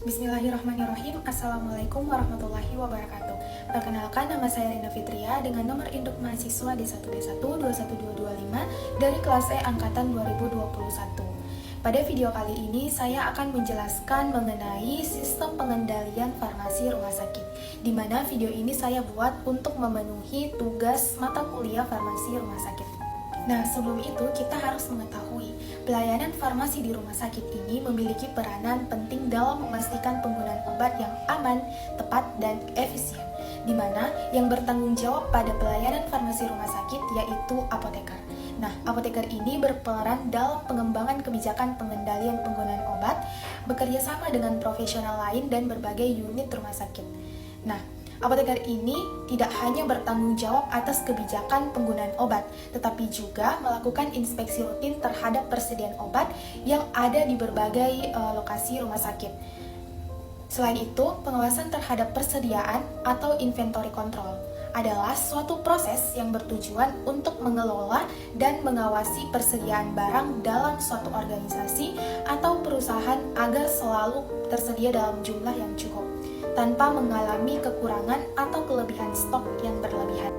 Bismillahirrahmanirrahim. Assalamualaikum warahmatullahi wabarakatuh. Perkenalkan, nama saya Rina Fitria dengan nomor induk mahasiswa D1D1 21225 dari kelas E angkatan 2021. Pada video kali ini saya akan menjelaskan mengenai sistem pengendalian farmasi rumah sakit, di mana video ini saya buat untuk memenuhi tugas mata kuliah farmasi rumah sakit. Nah, sebelum itu kita harus mengetahui pelayanan farmasi di rumah sakit ini memiliki peranan penting dalam memastikan penggunaan obat yang aman, tepat, dan efisien, di mana yang bertanggung jawab pada pelayanan farmasi rumah sakit yaitu apoteker. Nah, apoteker ini berperan dalam pengembangan kebijakan pengendalian penggunaan obat, bekerja sama dengan profesional lain dan berbagai unit rumah sakit. Nah, apoteker ini tidak hanya bertanggung jawab atas kebijakan penggunaan obat, tetapi juga melakukan inspeksi rutin terhadap persediaan obat yang ada di berbagai lokasi rumah sakit. Selain itu, pengawasan terhadap persediaan atau inventory control adalah suatu proses yang bertujuan untuk mengelola dan mengawasi persediaan barang dalam suatu organisasi atau perusahaan agar selalu tersedia dalam jumlah yang cukup, tanpa mengalami kekurangan atau kelebihan stok yang berlebihan.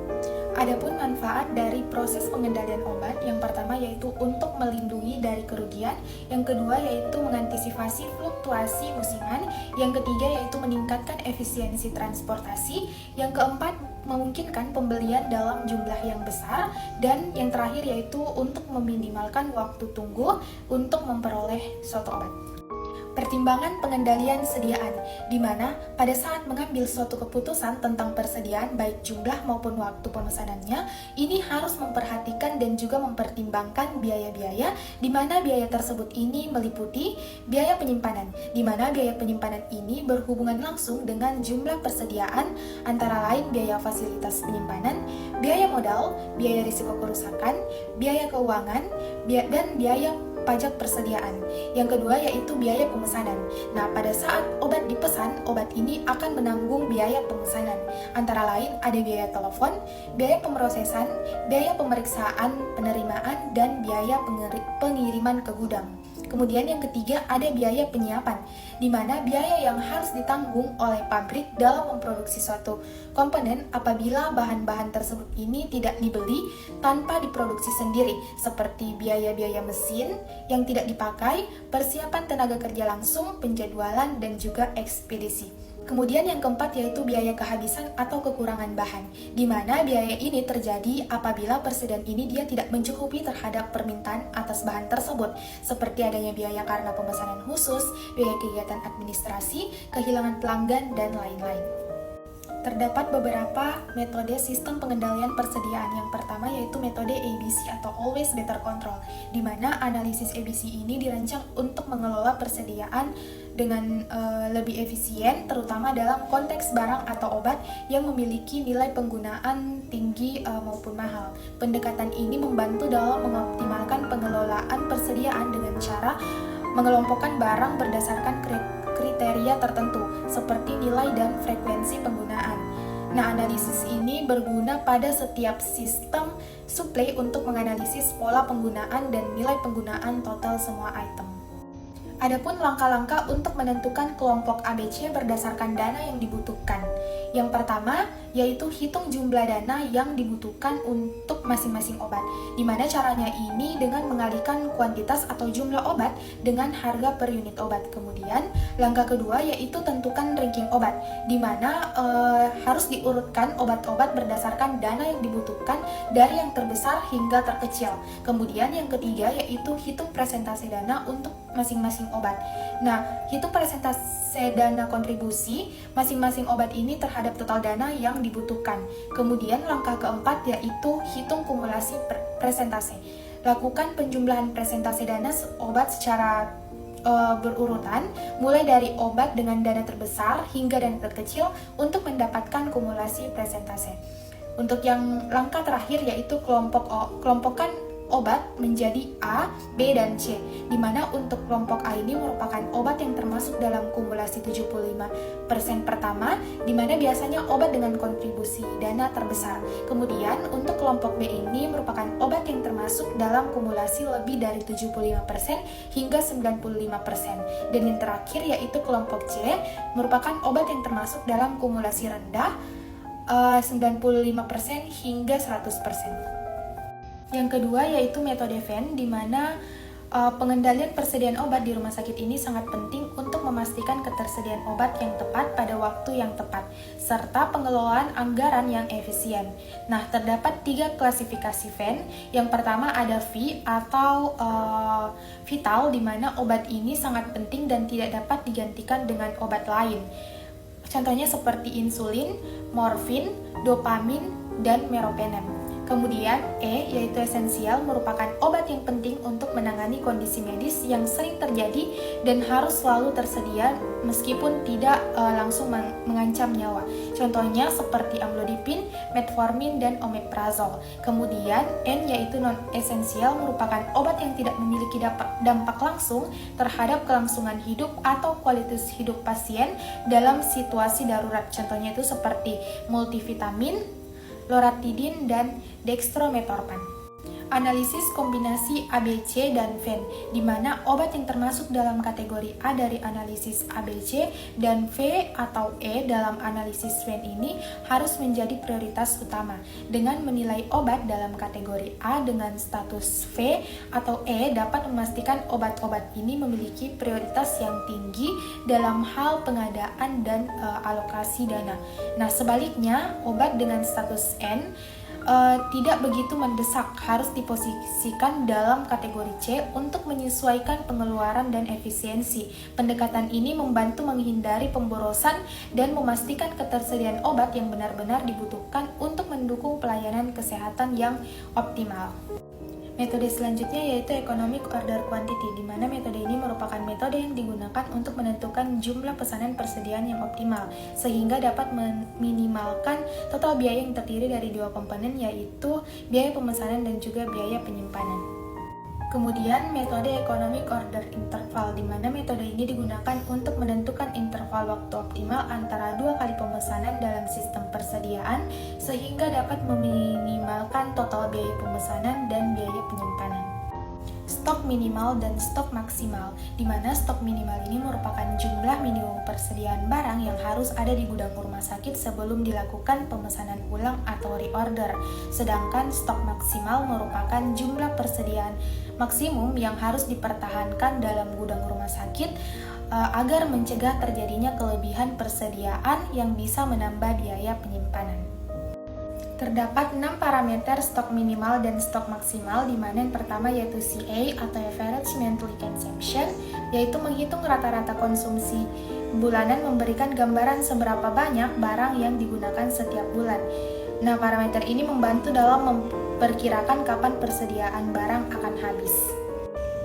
Adapun manfaat dari proses pengendalian obat, yang pertama yaitu untuk melindungi dari kerugian, yang kedua yaitu mengantisipasi fluktuasi musiman, yang ketiga yaitu meningkatkan efisiensi transportasi, yang keempat memungkinkan pembelian dalam jumlah yang besar, dan yang terakhir yaitu untuk meminimalkan waktu tunggu untuk memperoleh suatu obat. Pertimbangan pengendalian sediaan, di mana pada saat mengambil suatu keputusan tentang persediaan baik jumlah maupun waktu pemesanannya, ini harus memperhatikan dan juga mempertimbangkan biaya-biaya, di mana biaya tersebut ini meliputi biaya penyimpanan, di mana biaya penyimpanan ini berhubungan langsung dengan jumlah persediaan, antara lain biaya fasilitas penyimpanan, biaya modal, biaya risiko kerusakan, biaya keuangan, dan biaya pajak persediaan. Yang kedua yaitu biaya pemesanan. Nah, pada saat obat dipesan, obat ini akan menanggung biaya pemesanan. Antara lain ada biaya telepon, biaya pemrosesan, biaya pemeriksaan penerimaan, dan biaya pengiriman ke gudang. Kemudian yang ketiga ada biaya penyiapan, di mana biaya yang harus ditanggung oleh pabrik dalam memproduksi suatu komponen apabila bahan-bahan tersebut ini tidak dibeli tanpa diproduksi sendiri, seperti biaya-biaya mesin yang tidak dipakai, persiapan tenaga kerja langsung, penjadwalan, dan juga ekspedisi. Kemudian yang keempat yaitu biaya kehabisan atau kekurangan bahan, di mana biaya ini terjadi apabila persediaan ini dia tidak mencukupi terhadap permintaan atas bahan tersebut, seperti adanya biaya karena pemesanan khusus, biaya kegiatan administrasi, kehilangan pelanggan, dan lain-lain. Terdapat beberapa metode sistem pengendalian persediaan. Yang pertama yaitu metode ABC atau Always Better Control, di mana analisis ABC ini dirancang untuk mengelola persediaan dengan lebih efisien, terutama dalam konteks barang atau obat yang memiliki nilai penggunaan tinggi maupun mahal. Pendekatan ini membantu dalam mengoptimalkan pengelolaan persediaan dengan cara mengelompokkan barang berdasarkan kriteria tertentu, seperti nilai dan frekuensi penggunaan. Nah, analisis ini berguna pada setiap sistem supply untuk menganalisis pola penggunaan dan nilai penggunaan total semua item. Adapun langkah-langkah untuk menentukan kelompok ABC berdasarkan dana yang dibutuhkan. Yang pertama yaitu hitung jumlah dana yang dibutuhkan untuk masing-masing obat, di mana caranya ini dengan mengalihkan kuantitas atau jumlah obat dengan harga per unit obat. Kemudian langkah kedua yaitu tentukan ranking obat, di mana harus diurutkan obat-obat berdasarkan dana yang dibutuhkan dari yang terbesar hingga terkecil. Kemudian yang ketiga yaitu hitung presentasi dana untuk masing-masing obat. Nah, hitung persentase dana kontribusi masing-masing obat ini terhadap total dana yang dibutuhkan. Kemudian langkah keempat yaitu hitung kumulasi presentase. Lakukan penjumlahan presentase dana obat secara berurutan, mulai dari obat dengan dana terbesar hingga dana terkecil untuk mendapatkan kumulasi presentase. Untuk yang langkah terakhir yaitu kelompokkan obat menjadi A, B, dan C, di mana untuk kelompok A ini merupakan obat yang termasuk dalam kumulasi 75% pertama, di mana biasanya obat dengan kontribusi dana terbesar. Kemudian untuk kelompok B ini merupakan obat yang termasuk dalam kumulasi lebih dari 75% hingga 95%. Dan yang terakhir yaitu kelompok C merupakan obat yang termasuk dalam kumulasi rendah 95% hingga 100%. Yang kedua yaitu metode Venn, di mana pengendalian persediaan obat di rumah sakit ini sangat penting untuk memastikan ketersediaan obat yang tepat pada waktu yang tepat, serta pengelolaan anggaran yang efisien. Nah, terdapat 3 klasifikasi Venn. Yang pertama ada V atau vital, di mana obat ini sangat penting dan tidak dapat digantikan dengan obat lain. Contohnya seperti insulin, morfin, dopamin, dan meropenem. Kemudian E yaitu esensial, merupakan obat yang penting untuk menangani kondisi medis yang sering terjadi dan harus selalu tersedia meskipun tidak langsung mengancam nyawa. Contohnya seperti amlodipin, metformin, dan omeprazol. Kemudian N yaitu non esensial, merupakan obat yang tidak memiliki dampak langsung terhadap kelangsungan hidup atau kualitas hidup pasien dalam situasi darurat. Contohnya itu seperti multivitamin, loratidin, dan dextrometorphan. Analisis kombinasi ABC dan Venn, di mana obat yang termasuk dalam kategori A dari analisis ABC dan V atau E dalam analisis Venn ini harus menjadi prioritas utama. Dengan menilai obat dalam kategori A dengan status V atau E dapat memastikan obat-obat ini memiliki prioritas yang tinggi dalam hal pengadaan dan alokasi dana. Nah, sebaliknya, obat dengan status N tidak begitu mendesak, harus diposisikan dalam kategori C untuk menyesuaikan pengeluaran dan efisiensi. Pendekatan ini membantu menghindari pemborosan dan memastikan ketersediaan obat yang benar-benar dibutuhkan untuk mendukung pelayanan kesehatan yang optimal. Metode selanjutnya yaitu economic order quantity, di mana metode ini merupakan metode yang digunakan untuk menentukan jumlah pesanan persediaan yang optimal, sehingga dapat meminimalkan total biaya yang terdiri dari 2 komponen, yaitu biaya pemesanan dan juga biaya penyimpanan. Kemudian metode economic order interval, di mana metode ini digunakan untuk menentukan interval waktu optimal antara 2 kali pemesanan dalam sistem persediaan, sehingga dapat meminimalkan total biaya pemesanan dan biaya penyimpanan. Stok minimal dan stok maksimal, di mana stok minimal ini merupakan jumlah minimum persediaan barang yang harus ada di gudang rumah sakit sebelum dilakukan pemesanan ulang atau reorder. Sedangkan stok maksimal merupakan jumlah persediaan maksimum yang harus dipertahankan dalam gudang rumah sakit agar mencegah terjadinya kelebihan persediaan yang bisa menambah biaya penyimpanan. Terdapat 6 parameter stok minimal dan stok maksimal, di mana yang pertama yaitu CA atau Average Monthly Consumption, yaitu menghitung rata-rata konsumsi bulanan memberikan gambaran seberapa banyak barang yang digunakan setiap bulan. Nah, parameter ini membantu dalam memperkirakan kapan persediaan barang akan habis.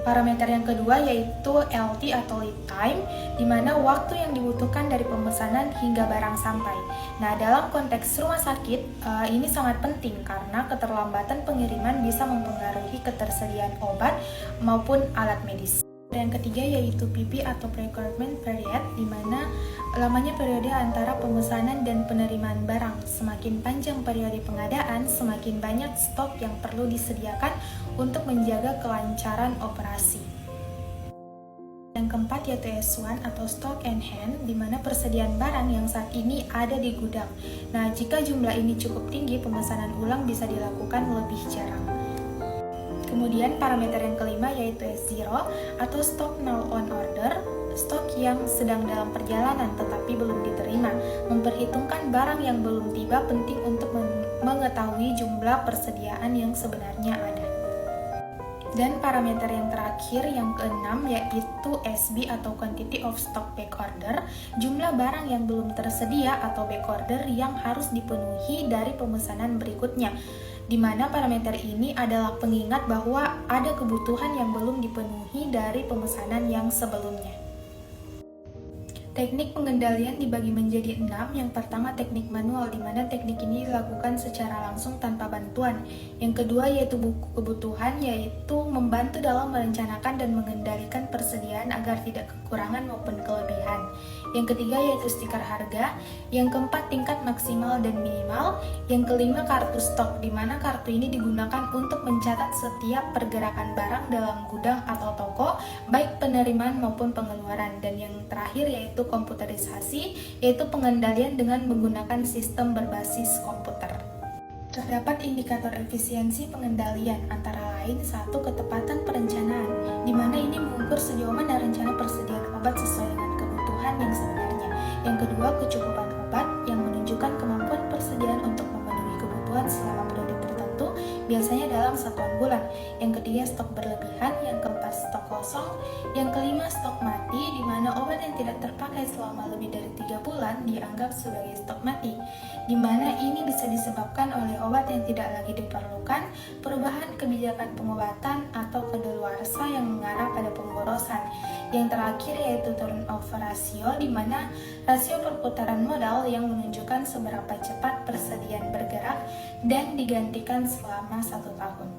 Parameter yang kedua yaitu LT atau lead time, di mana waktu yang dibutuhkan dari pemesanan hingga barang sampai. Nah, dalam konteks rumah sakit, ini sangat penting karena keterlambatan pengiriman bisa mempengaruhi ketersediaan obat maupun alat medis. Yang ketiga yaitu PP atau Procurement Period, di mana lamanya periode antara pemesanan dan penerimaan barang. Semakin panjang periode pengadaan, semakin banyak stok yang perlu disediakan untuk menjaga kelancaran operasi. Yang keempat yaitu S1 atau Stock and Hand, di mana persediaan barang yang saat ini ada di gudang. Nah, jika jumlah ini cukup tinggi, pemesanan ulang bisa dilakukan lebih jarang. Kemudian parameter yang kelima yaitu S0 atau Stock Now on Order, stok yang sedang dalam perjalanan tetapi belum diterima. Memperhitungkan barang yang belum tiba penting untuk mengetahui jumlah persediaan yang sebenarnya ada. Dan parameter yang terakhir yang keenam yaitu SB atau Quantity of Stock Backorder, jumlah barang yang belum tersedia atau backorder yang harus dipenuhi dari pemesanan berikutnya, di mana parameter ini adalah pengingat bahwa ada kebutuhan yang belum dipenuhi dari pemesanan yang sebelumnya. Teknik pengendalian dibagi menjadi 6. Yang pertama teknik manual, di mana teknik ini dilakukan secara langsung tanpa bantuan. Yang kedua yaitu buku kebutuhan, yaitu membantu dalam merencanakan dan mengendalikan persediaan agar tidak kekurangan maupun kelebihan. Yang ketiga yaitu stiker harga. Yang keempat tingkat maksimal dan minimal. Yang kelima kartu stok, di mana kartu ini digunakan untuk mencatat setiap pergerakan barang dalam gudang atau toko, baik penerimaan maupun pengeluaran. Dan yang terakhir yaitu komputerisasi, yaitu pengendalian dengan menggunakan sistem berbasis komputer. Terdapat indikator efisiensi pengendalian, antara lain 1. Ketepatan perencanaan, di mana ini mengukur sejauh mana rencana persediaan obat sesuai dengan kebutuhan yang sebenarnya. Yang kedua, kecukupan obat, yang menunjukkan kemampuan persediaan untuk memenuhi kebutuhan selama periode tertentu, biasanya dalam satuan bulan. Yang ketiga, stok berlebihan. Yang keempat, stok kosong. Yang kelima, stok mati, di mana obat yang tidak terpakai selama lebih dari 3 bulan dianggap sebagai stok mati, di mana ini bisa disebabkan oleh obat yang tidak lagi diperlukan, perubahan kebijakan pengobatan, atau kadaluarsa yang mengarah pada pemborosan. Yang terakhir yaitu turnover ratio, di mana rasio perputaran modal yang menunjukkan seberapa cepat persediaan bergerak dan digantikan selama 1 tahun.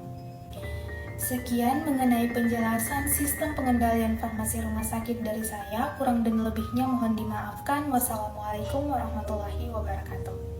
Sekian mengenai penjelasan sistem pengendalian farmasi rumah sakit dari saya. Kurang dan lebihnya mohon dimaafkan. Wassalamualaikum warahmatullahi wabarakatuh.